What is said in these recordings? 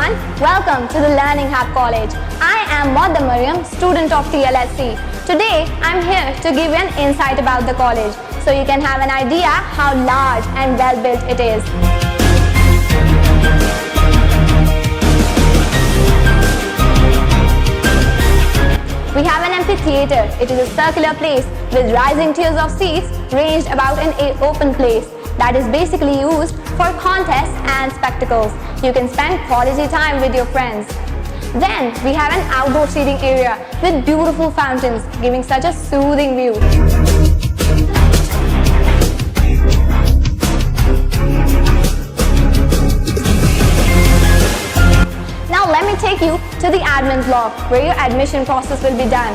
everyone, welcome to the Learning Hub College. I am Modda Mariam, student of TLHC. Today I am here to give you an insight about the college so you can have an idea how large and well built it is. We have an amphitheater. It is a circular place with rising tiers of seats ranged about an open place that is basically used for contests and spectacles. You can spend quality time with your friends. Then we have an outdoor seating area with beautiful fountains giving such a soothing view. Now let me take you to the admin block where your admission process will be done.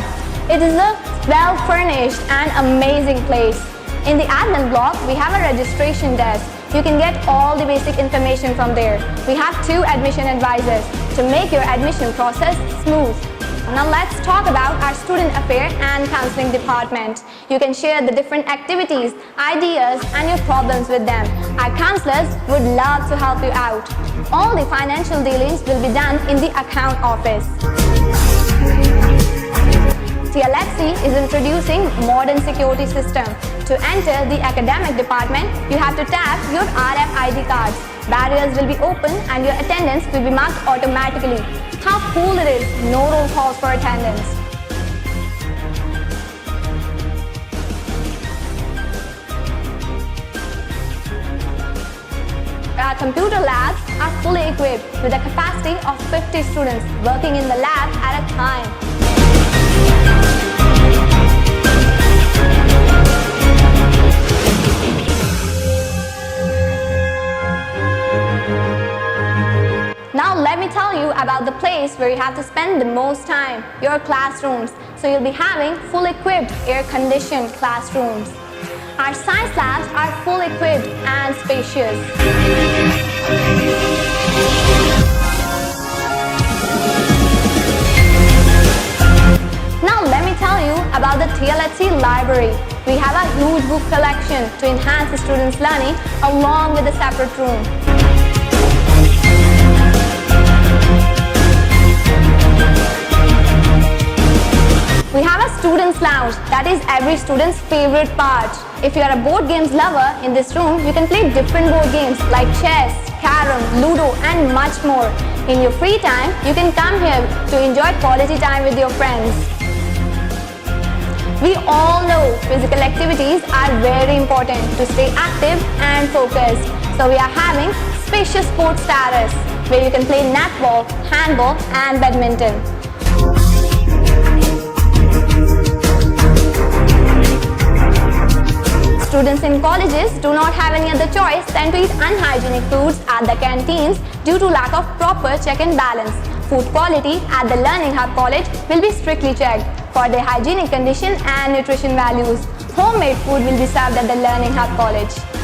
It is a well furnished and amazing place. In the admin block, we have a registration desk. You can get all the basic information from there. We have 2 admission advisors to make your admission process smooth. Now let's talk about our student affair and counseling department. You can share the different activities, ideas and your problems with them. Our counselors would love to help you out. All the financial dealings will be done in the account office. TLHC is introducing modern security system. To enter the academic department, you have to tap your RFID cards. Barriers will be open and your attendance will be marked automatically. How cool it is, no roll calls for attendance. Our computer labs are fully equipped with a capacity of 50 students working in the lab at a time. Now let me tell you about the place where you have to spend the most time, your classrooms. So you'll be having full equipped air-conditioned classrooms. Our science labs are full equipped and spacious. Now let me tell you about the TLC Library. We have a huge book collection to enhance the students' learning along with a separate room. We have a students' lounge that is every student's favorite part. If you are a board games lover, in this room you can play different board games like chess, carom, ludo and much more. In your free time, you can come here to enjoy quality time with your friends. We all know physical activities are very important to stay active and focused. So we are having spacious sports terrace where you can play netball, handball and badminton. Students in colleges do not have any other choice than to eat unhygienic foods at the canteens due to lack of proper check and balance. Food quality at the Learning Hub College will be strictly checked for their hygienic condition and nutrition values. Homemade food will be served at the Learning Hub College.